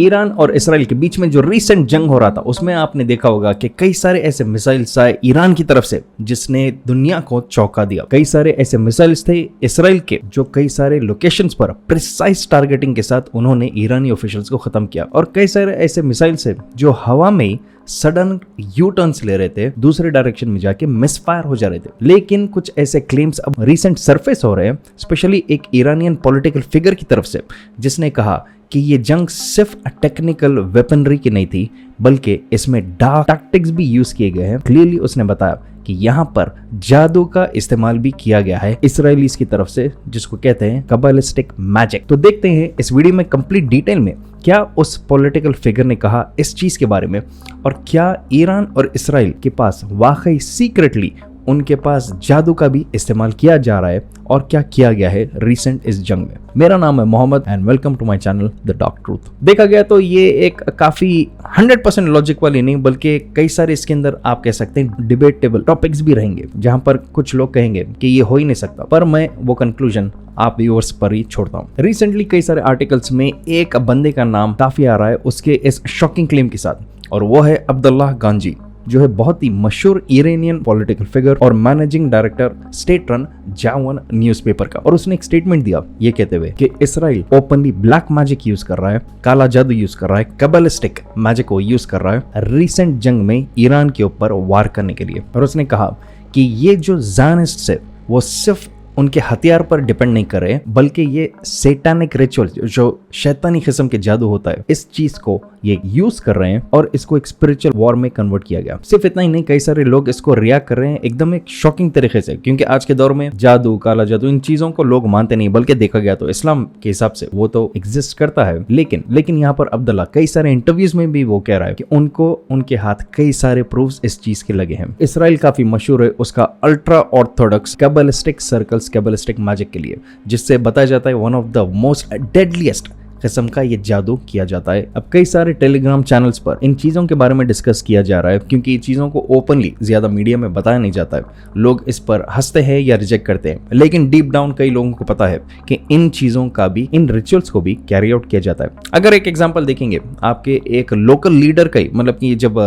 Iran और Israel के बीच में जो रीसेंट जंग हो रहा था उसमें आपने देखा होगा कि कई सारे ऐसे मिसाइल्स आए ईरान की तरफ से जिसने दुनिया को चौंका दिया। कई सारे ऐसे मिसाइल्स थे इसराइल के जो कई सारे लोकेशंस पर प्रिसाइज टारगेटिंग के साथ उन्होंने ईरानी ऑफिशियल्स को खत्म किया, और कई सारे ऐसे मिसाइल्स है जो हवा में सडन यू टर्न्स ले रहे थे, दूसरे डायरेक्शन में जाके मिसफायर हो जा रहे थे। लेकिन कुछ ऐसे क्लेम्स अब रिसेंट सरफेस हो रहे हैं, स्पेशली एक ईरानियन पॉलिटिकल फिगर की तरफ से, जिसने कहा कि ये जंग सिर्फ टेक्निकल वेपनरी की नहीं थी बल्कि इसमें डार्क टैक्टिक्स भी यूज किए गए हैं। क्लियरली उसने बताया कि यहाँ पर जादू का इस्तेमाल भी किया गया है इसराइलीज की तरफ से, जिसको कहते हैं कबालिस्टिक मैजिक। तो देखते हैं इस वीडियो में कंप्लीट डिटेल में क्या उस पॉलिटिकल फिगर ने कहा इस चीज के बारे में, और क्या ईरान और इसराइल के पास वाकई सीक्रेटली उनके पास जादू का भी इस्तेमाल किया जा रहा है, और क्या किया गया है रिसेंट इस जंग में। मेरा नाम है Mohammed and welcome to my channel the dark truth. देखा गया तो ये एक काफी 100% लॉजिक वाली नहीं बल्कि कई सारे इसके अंदर आप कह सकते हैं डिबेटेबल टॉपिक्स भी रहेंगे, जहां पर कुछ लोग कहेंगे कि ये हो ही नहीं सकता, पर मैं वो कंक्लूजन आप व्यूअर्स पर ही छोड़ता हूँ। रिसेंटली कई सारे आर्टिकल्स में एक बंदे का नाम काफी आ रहा है उसके इस शॉकिंग क्लेम के साथ, और वो है अब्दुल्लाह गांजी, जो है बहुत ही मशहूर ईरानियन पॉलिटिकल फिगर और मैनेजिंग डायरेक्टर स्टेट रन जावन न्यूज़पेपर का। और उसने एक स्टेटमेंट दिया ये कहते हुए कि Israel openly black magic use कर रहा है, काला जादू यूज कर रहा है, कबालिस्टिक मैजिक को यूज कर रहा है रिसेंट जंग में ईरान के ऊपर वार करने के लिए। और उसने कहा कि ये जो ज़ायनिस्ट्स है वो सिर्फ उनके हथियार पर डिपेंड नहीं कर रहे, बल्कि ये सैतानिक रिचुअल जो शैतानी किस्म के जादू होता है इस चीज को ये यूज कर रहे हैं, और इसको एक स्पिरिचुअल वॉर में कन्वर्ट किया गया। सिर्फ इतना ही नहीं, कई सारे लोग इसको रिएक्ट कर रहे हैं एकदम एक शॉकिंग तरीके से, क्योंकि आज के दौर में जादू, काला जादू, इन चीजों को लोग मानते नहीं, बल्कि देखा गया तो इस्लाम के हिसाब से वो तो एग्जिस्ट करता है। लेकिन यहाँ पर अब्दुल्ला कई सारे इंटरव्यूज में भी वो कह रहा है कि उनको उनके हाथ कई सारे प्रूफ्स इस चीज के लगे हैं। इसराइल काफी मशहूर है उसका अल्ट्रा ऑर्थोडॉक्स कैबलिस्टिक सर्कल्स कैबलिस्टिक मैजिक के लिए, जिससे बताया जाता है one of the most deadliest किस्म का ये जादू किया जाता है। अब कई सारे टेलीग्राम चैनल्स पर इन चीज़ों के बारे में डिस्कस किया जा रहा है, क्योंकि ये चीज़ों को ओपनली ज़्यादा मीडिया में बताया नहीं जाता है। लोग इस पर हंसते हैं या रिजेक्ट करते हैं, लेकिन डीप डाउन कई लोगों को पता है कि इन चीज़ों का भी, इन रिचुअल्स को भी कैरी आउट किया जाता है। अगर एक एग्जाम्पल देखेंगे आपके एक लोकल लीडर का ही, मतलब कि जब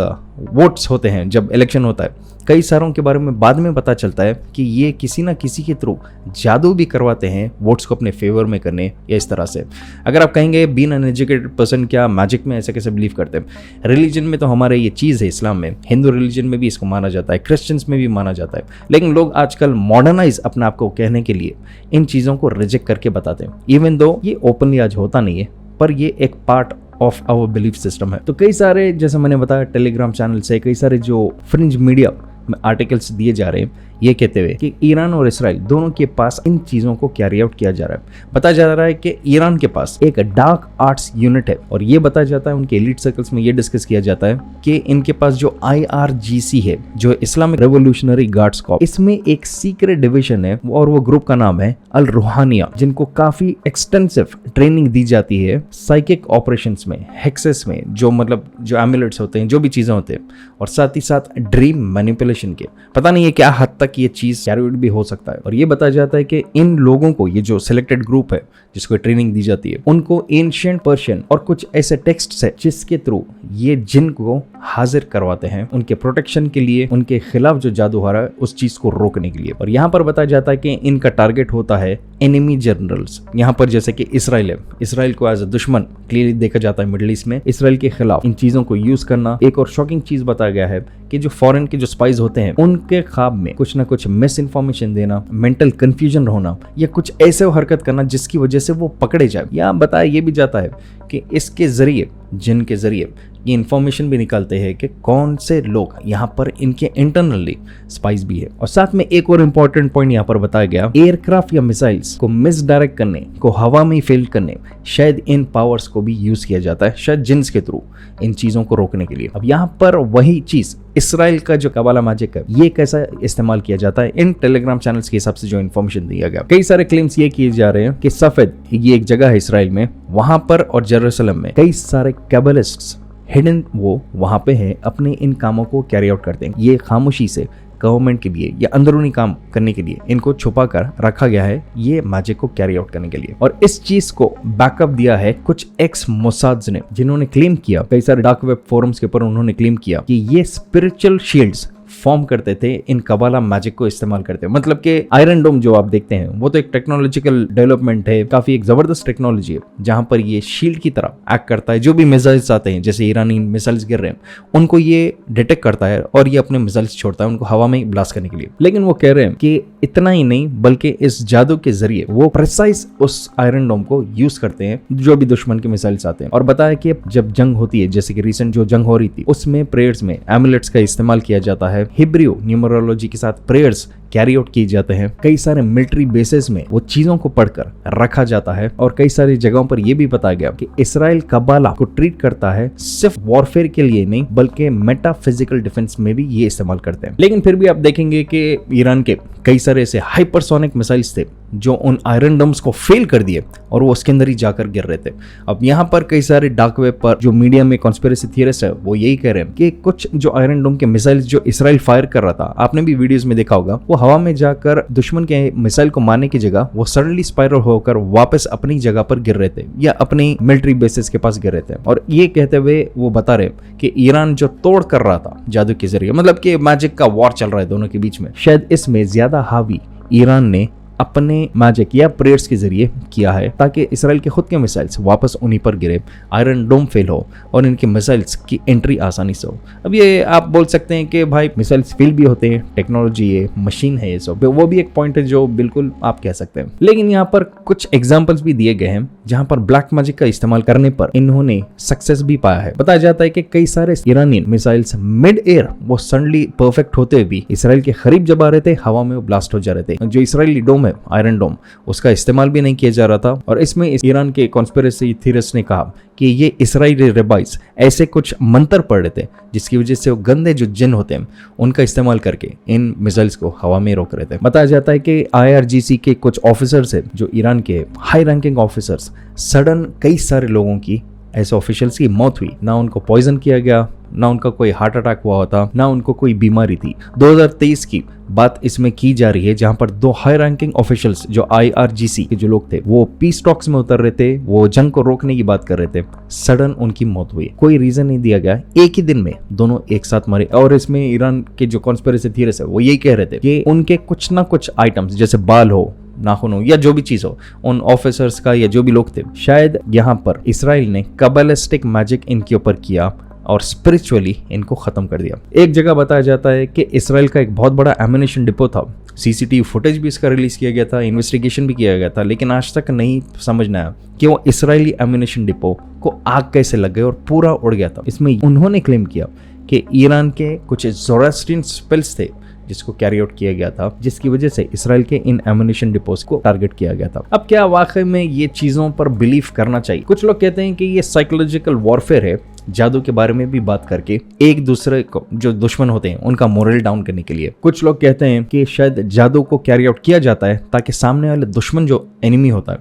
वोट्स होते हैं, जब इलेक्शन होता है, कई सारों के बारे में बाद में पता चलता है कि ये किसी ना किसी के थ्रू जादू भी करवाते हैं वोट्स को अपने फेवर में करने या इस तरह से। अगर आप कहेंगे बीइंग एन एजुकेटेड पर्सन क्या मैजिक में ऐसे कैसे बिलीव करते हैं? रिलीजन में तो हमारे ये चीज़ है, इस्लाम में, हिंदू रिलीजन में भी इसको माना जाता है, क्रिश्चियंस में भी माना जाता है, लेकिन लोग आजकल मॉडर्नाइज अपने आप को कहने के लिए इन चीज़ों को रिजेक्ट करके बताते हैं, इवन दो ये ओपनली आज होता नहीं है, पर ये एक part of our belief system है। तो कई सारे, जैसे मैंने बताया, टेलीग्राम चैनल से कई सारे जो फ्रिंज मीडिया में आर्टिकल्स दिए जा रहे हैं ये कहते हुए कि ईरान और इसराइल दोनों के पास इन चीज़ों को कैरी आउट किया जा रहा है। बताया जा रहा है कि ईरान के पास एक डार्क आर्ट्स यूनिट है, और ये बताया जाता है उनके एलीट सर्कल्स में ये डिस्कस किया जाता है कि इनके पास जो IRGC है, जो इस्लामिक रेवोल्यूशनरी गार्ड्स कॉर्प्स, इसमें एक सीक्रेट डिवीजन है और वो ग्रुप का नाम है अल रूहानिया, जिनको काफी एक्सटेंसिव ट्रेनिंग दी जाती है साइकिक ऑपरेशंस में, हेक्सेस में, जो मतलब जो एमुलेट्स होते हैं, जो भी चीजें होते हैं, और साथ ही साथ ड्रीम मैनिपुलेशन के। पता नहीं है क्या हद तक ये चीज कैरी आउट भी हो सकता है। और ये बताया जाता है कि इन लोगों को, ये जो सिलेक्टेड ग्रुप है जिसको ट्रेनिंग दी जाती है, उनको एंशिएंट पर्शियन और कुछ ऐसे टेक्स्ट है जिसके थ्रू ये जिन को हाजिर करवाते हैं उनके प्रोटेक्शन के लिए, उनके खिलाफ जो जादू हो रहा है उस चीज को रोकने के लिए। और यहाँ पर बताया जाता है कि इनका टारगेट होता है एनिमी जनरल्स। यहाँ पर जैसे कि इसराइल है, इसराइल को एज अ दुश्मन क्लियरली देखा जाता है मिडिल ईस्ट में, इसराइल के खिलाफ इन चीजों को यूज करना। एक और शॉकिंग चीज बताया गया है कि जो फॉरेन के जो स्पाइज होते हैं उनके ख्वाब में कुछ ना कुछ मिस इन्फॉर्मेशन देना, मेंटल कंफ्यूजन होना, या कुछ ऐसे हरकत करना जिसकी वजह से वो पकड़े जाए। या बताया ये भी जाता है कि इसके जरिए, जिन के जरिए ये इन्फॉर्मेशन भी निकालते हैं कि कौन से लोग यहाँ पर इनके इंटरनली स्पाइस भी है। और साथ में एक और इम्पोर्टेंट पॉइंट यहाँ पर बताया गया, एयरक्राफ्ट या मिसाइल्स को मिसडायरेक्ट करने को, हवा में फेल करने, शायद इन पावर्स को भी यूज किया जाता है, शायद जिन्स के थ्रू इन चीजों को रोकने के लिए। अब यहाँ पर वही चीज इसराइल का जो कबाला मैजिक है ये कैसा इस्तेमाल किया जाता है इन टेलीग्राम चैनल्स के हिसाब से जो इन्फॉर्मेशन दिया गया। कई सारे क्लेम्स ये किए जा रहे हैं कि सफेद, ये एक जगह है इसराइल में, वहां पर और जेरूसलम में कई सारे कैबलिस्ट्स हिडन वो वहां पे हैं, अपने इन कामों को कैरी आउट करते हैं। ये खामोशी से गवर्नमेंट के लिए या अंदरूनी काम करने के लिए इनको छुपा कर रखा गया है, ये मैजिक को कैरी आउट करने के लिए। और इस चीज को बैकअप दिया है कुछ एक्स मोसाद्स ने, जिन्होंने क्लेम किया, कई सारे डार्क वेब फोरम्स के ऊपर उन्होंने क्लेम किया कि ये स्पिरिचुअल शील्ड्स फॉर्म करते थे इन कबाला मैजिक को इस्तेमाल करते। मतलब कि आयरन डोम जो आप देखते हैं वो तो एक टेक्नोलॉजिकल डेवलपमेंट है, काफी एक जबरदस्त टेक्नोलॉजी है, जहां पर ये शील्ड की तरह एक्ट करता है। जो भी मिसाइल्स आते हैं, जैसे ईरानी मिसाइल्स गिर रहे हैं, उनको ये डिटेक्ट करता है और ये अपने मिसाइल्स छोड़ता है उनको हवा में ब्लास्ट करने के लिए। लेकिन वो कह रहे हैं कि इतना ही नहीं, बल्कि इस जादू के जरिए वो प्रिसाइज उस आयरन डोम को यूज करते हैं जो भी दुश्मन के मिसाइल्स आते हैं। और बताया कि जब जंग होती है, जैसे कि रिसेंट जो जंग हो रही थी, उसमें प्रेयर्स में एमुलेट्स का इस्तेमाल किया जाता है, हिब्रू न्यूमरोलॉजी के साथ प्रेयर्स कैरी आउट किए जाते हैं। कई सारे मिलिट्री बेसेस में वो चीजों को पढ़कर रखा जाता है और कई सारी जगहों पर यह भी बताया गया कि इजराइल कबाला को ट्रीट करता है सिर्फ वॉरफेयर के लिए नहीं, बल्कि मेटाफिजिकल डिफेंस में भी ये इस्तेमाल करते हैं। लेकिन फिर भी आप देखेंगे कि ईरान के कई सारे ऐसे हाइपरसोनिक मिसाइल्स थे जो उन आयरन डोम्स को फेल कर दिए और वो उसके अंदर ही जाकर गिर रहे थे। अब यहाँ पर कई सारे डार्क वेब पर जो मीडिया में कॉन्स्पिरेसी थियरिस्ट है वो यही कह रहे हैं कि कुछ जो आयरन डोम के मिसाइल्स जो इजराइल फायर कर रहा था, आपने भी वीडियोस में देखा होगा, वो हवा में जाकर दुश्मन के मिसाइल को मारने की जगह वो सडनली स्पाइरल होकर वापस अपनी जगह पर गिर रहे थे या अपनी मिलिट्री बेसिस के पास गिर रहे थे। और ये कहते हुए वो बता रहे कि ईरान जो तोड़ कर रहा था जादू के जरिए, मतलब कि मैजिक का वॉर चल रहा है दोनों के बीच में, शायद इसमें ज्यादा हावी ईरान ने अपने मैजिक या प्रेयर्स के जरिए किया है ताकि इसराइल के खुद के मिसाइल्स वापस उन्हीं पर गिरे, आयरन डोम फेल हो और इनके मिसाइल्स की एंट्री आसानी से हो। अब ये आप बोल सकते हैं कि भाई मिसाइल्स फेल भी होते हैं, टेक्नोलॉजी है, मशीन है, ये सब, वो भी एक पॉइंट है जो बिल्कुल आप कह सकते हैं। लेकिन यहाँ पर कुछ एग्जाम्पल्स भी दिए गए हैं जहां पर ब्लैक मैजिक का इस्तेमाल करने पर इन्होंने सक्सेस भी पाया है। बताया जाता है कि कई सारे ईरानी मिसाइल्स मिड एयर वो सडनली परफेक्ट होते हुए भी इसराइल के करीब जब आ रहे थे, हवा में वो ब्लास्ट हो जा रहे थे। जो इसराइली डोम है, आयरन डोम, उसका इस्तेमाल भी नहीं किया जा रहा था। और इसमें ईरान के कॉन्स्पिरेसी थ्योरिस्ट ने कहा कि ये इसराइली रेबाइस ऐसे कुछ मंत्र पढ़ रहे थे जिसकी वजह से वो गंदे जो जिन होते हैं उनका इस्तेमाल करके इन मिसाइल्स को हवा में रोक रहे थे। बताया जाता है कि IRGC के कुछ ऑफिसर्स है जो ईरान के हाई रैंकिंग ऑफिसर्स, सडन कई सारे लोगों की, ऐसे ऑफिशियल्स की मौत हुई। ना उनको पॉइजन किया गया, ना उनका कोई हार्ट अटैक हुआ होता, ना उनको कोई बीमारी थी। 2023 की बात इसमें की जा रही है जहां पर 2 हाई रैंकिंग ऑफिशियल्स जो IRGC के जो लोग थे वो पीस टॉक्स में उतर रहे थे, वो जंग को रोकने की बात कर रहे थे, सडन उनकी मौत हुई। कोई रीजन नहीं दिया गया, एक ही दिन में दोनों एक साथ मरे। और इसमें ईरान के जो कॉन्स्पिरेसी थियरिस्ट है वो यही कह रहे थे कि उनके कुछ ना कुछ आइटम्स, जैसे बाल हो, नाखून हो या जो भी चीज हो, उन ऑफिसर्स का या जो भी लोग थे, शायद यहाँ पर इसराइल ने कबालिस्टिक मैजिक इनके ऊपर किया और स्पिरिचुअली इनको खत्म कर दिया। एक जगह बताया जाता है कि इसराइल का एक बहुत बड़ा एम्युनिशन डिपो था, CCTV फुटेज भी इसका रिलीज किया गया था, इन्वेस्टिगेशन भी किया गया था, लेकिन आज तक नहीं समझ में आया कि वो इसराइली एम्युनिशन डिपो को आग कैसे लग गई और पूरा उड़ गया था। इसमें उन्होंने क्लेम किया कि ईरान के कुछ ज़ोरास्ट्रियन स्पेल्स थे जिसको कैरी आउट किया गया था, जिसकी वजह से इसराइल के इन एम्युनिशन डिपोज को टारगेट किया गया था। अब क्या वाकई में ये चीजों पर बिलीव करना चाहिए? कुछ लोग कहते हैं कि ये साइकोलॉजिकल वॉरफेयर है, जादू के बारे में भी बात करके एक दूसरे को, जो दुश्मन होते हैं, उनका मोरल डाउन करने के लिए। कुछ लोग कहते हैं कि शायद जादू को कैरी आउट किया जाता है ताकि सामने वाले दुश्मन जो एनिमी होता है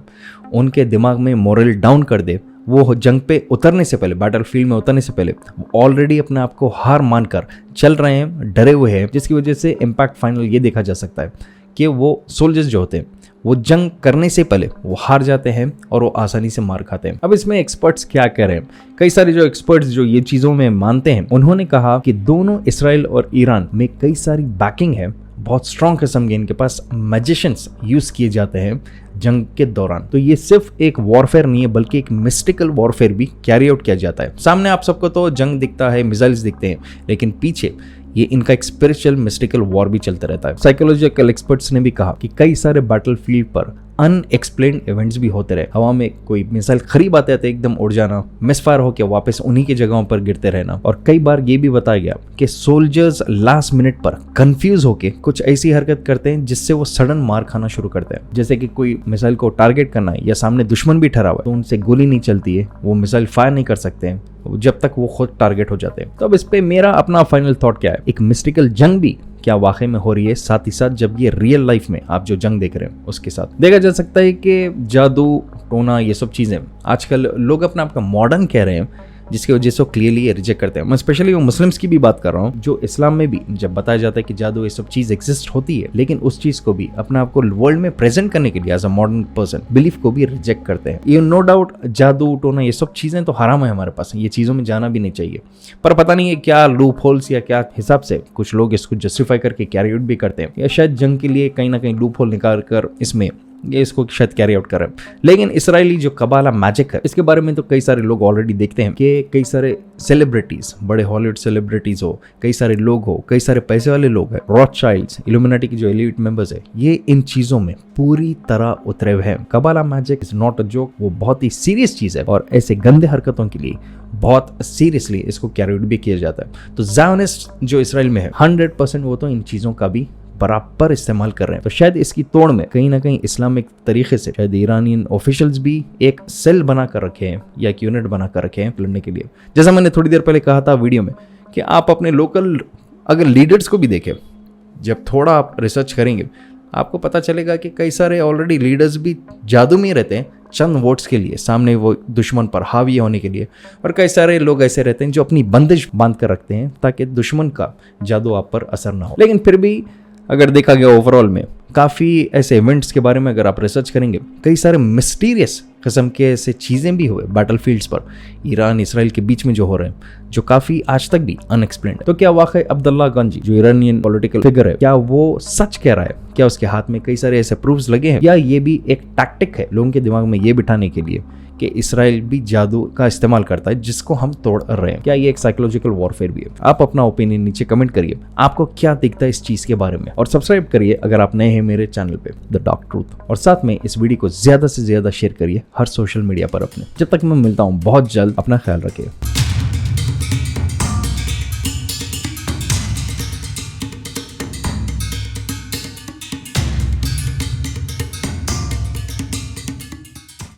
उनके दिमाग में मोरल डाउन कर दे, वो जंग पे उतरने से पहले, बैटलफील्ड में उतरने से पहले ऑलरेडी अपने आप को हार मानकर चल रहे हैं, डरे हुए हैं, जिसकी वजह से इम्पैक्ट फाइनल ये देखा जा सकता है कि वो सोल्जर्स जो होते हैं वो जंग करने से पहले वो हार जाते हैं और वो आसानी से मार खाते हैं। अब इसमें एक्सपर्ट्स क्या कह रहे हैं? कई सारे जो एक्सपर्ट्स जो ये चीज़ों में मानते हैं, उन्होंने कहा कि दोनों इसराइल और ईरान में कई सारी बैकिंग है, बहुत स्ट्रॉन्ग किस्म के इनके पास मैजिशियंस यूज किए जाते हैं जंग के दौरान। तो ये सिर्फ एक वॉरफेयर नहीं है, बल्कि एक मिस्टिकल वॉरफेयर भी कैरी आउट किया जाता है। सामने आप सबको तो जंग दिखता है, मिसाइल्स दिखते हैं, लेकिन पीछे ये इनका एक स्पिरिचुअल मिस्टिकल वॉर भी चलता रहता है। साइकोलॉजिकल एक्सपर्ट्स ने भी कहा कि कई सारे बैटलफील्ड पर अनएक्सप्लेन्ड इवेंट्स भी होते रहे। हवा में कोई मिसाइल करीब आते थे, एकदम उड़ जाना, मिसफायर होकर वापस उन्हीं की जगहों पर गिरते रहना। और कई बार ये भी बताया गया कि सोल्जर्स लास्ट मिनट पर कंफ्यूज होके कुछ ऐसी हरकत करते हैं जिससे वो सडन मार खाना शुरू करते हैं। जैसे कि कोई मिसाइल को टारगेट करना है या सामने दुश्मन भी ठहरा हुआ है तो उनसे गोली नहीं चलती है, वो मिसाइल फायर नहीं कर सकते हैं जब तक वो खुद टारगेट हो जाते हैं। तो अब इस पे मेरा अपना फाइनल थॉट क्या है? एक मिस्टिकल जंग भी क्या वाकई में हो रही है, साथ ही साथ जब ये रियल लाइफ में आप जो जंग देख रहे हैं उसके साथ देखा जा सकता है कि जादू टोना ये सब चीजें आजकल लोग अपना आपका मॉडर्न कह रहे हैं, जिसकी वजह से वो क्लियरली रिजेक्ट करते हैं। मैं स्पेशली वो मुस्लिम्स की भी बात कर रहा हूँ, जो इस्लाम में भी जब बताया जाता है कि जादू ये सब चीज एग्जिस्ट होती है, लेकिन उस चीज को भी अपने आप को वर्ल्ड में प्रेजेंट करने के लिए as a modern person belief को भी रिजेक्ट करते हैं। ये नो डाउट जादू टोना ये सब चीजें तो हराम है हमारे पास, ये चीजों में जाना भी नहीं चाहिए, पर पता नहीं है क्या लूप होल्स या क्या हिसाब से कुछ लोग इसको जस्टिफाई करके कैरी आउट भी करते हैं, या शायद जंग के लिए कहीं ना कहीं लूप होल निकाल कर इसमें ये इसको शायद कैरी आउट कर रहे हैं। लेकिन इसराइली जो कबाला मैजिक है, इसके बारे में तो कई सारे लोग ऑलरेडी देखते हैं कि कई सारे सेलिब्रिटीज, बड़े हॉलीवुड सेलिब्रिटीज हो, कई सारे लोग हो, कई सारे पैसे वाले लोग हैं, रॉथशाइल्ड्स, इल्यूमिनाटी की जो एलीट मेंबर्स है, ये इन चीजों में पूरी तरह उतरे हुए हैं। कबाला magic is not a joke, वो बहुत ही सीरियस चीज है और ऐसे गंदे हरकतों के लिए बहुत सीरियसली इसको कैरी आउट भी किया जाता है। तो ज़ायोनिस्ट जो इसराइल में है 100% वो तो इन चीजों का भी बराबर इस्तेमाल कर रहे हैं। तो शायद इसकी तोड़ में कहीं ना कहीं इस्लामिक तरीके से शायद ईरानियन ऑफिशियल्स भी एक सेल बना कर रखे हैं या एक यूनिट बना कर रखे हैं लड़ने के लिए। जैसा मैंने थोड़ी देर पहले कहा था वीडियो में कि आप अपने लोकल अगर लीडर्स को भी देखें, जब थोड़ा आप रिसर्च करेंगे आपको पता चलेगा कि कई सारे ऑलरेडी लीडर्स भी जादू में रहते हैं चंद वोट्स के लिए, सामने वो दुश्मन पर हावी होने के लिए, और कई सारे लोग ऐसे रहते हैं जो अपनी बंदिश बांध कर रखते हैं ताकि दुश्मन का जादू आप पर असर ना हो। लेकिन फिर भी अगर देखा गया ओवरऑल में काफ़ी ऐसे इवेंट्स के बारे में अगर आप रिसर्च करेंगे, कई सारे मिस्टीरियस किस्म के ऐसे चीज़ें भी हुए बैटलफील्ड्स पर ईरान इसराइल के बीच में जो हो रहे हैं, जो काफ़ी आज तक भी अनएक्सप्लेन्ड है। तो क्या वाकई अब्दुल्ला गंजी जो ईरानियन पॉलिटिकल फिगर है, क्या वो सच कह रहा है? क्या उसके हाथ में कई सारे ऐसे प्रूफ्स लगे हैं, या ये भी एक टैक्टिक है लोगों के दिमाग में ये बिठाने के लिए कि इसराइल भी जादू का इस्तेमाल करता है जिसको हम तोड़ रहे हैं? क्या ये एक साइकोलॉजिकल वॉरफेयर भी है? आप अपना ओपिनियन नीचे कमेंट करिए, आपको क्या दिखता है इस चीज के बारे में, और सब्सक्राइब करिए अगर आप नए हैं मेरे चैनल पे द डार्क ट्रूथ, और साथ में इस वीडियो को ज्यादा से ज्यादा शेयर करिए हर सोशल मीडिया पर अपने। जब तक मैं मिलता हूँ बहुत जल्द, अपना ख्याल रखिए।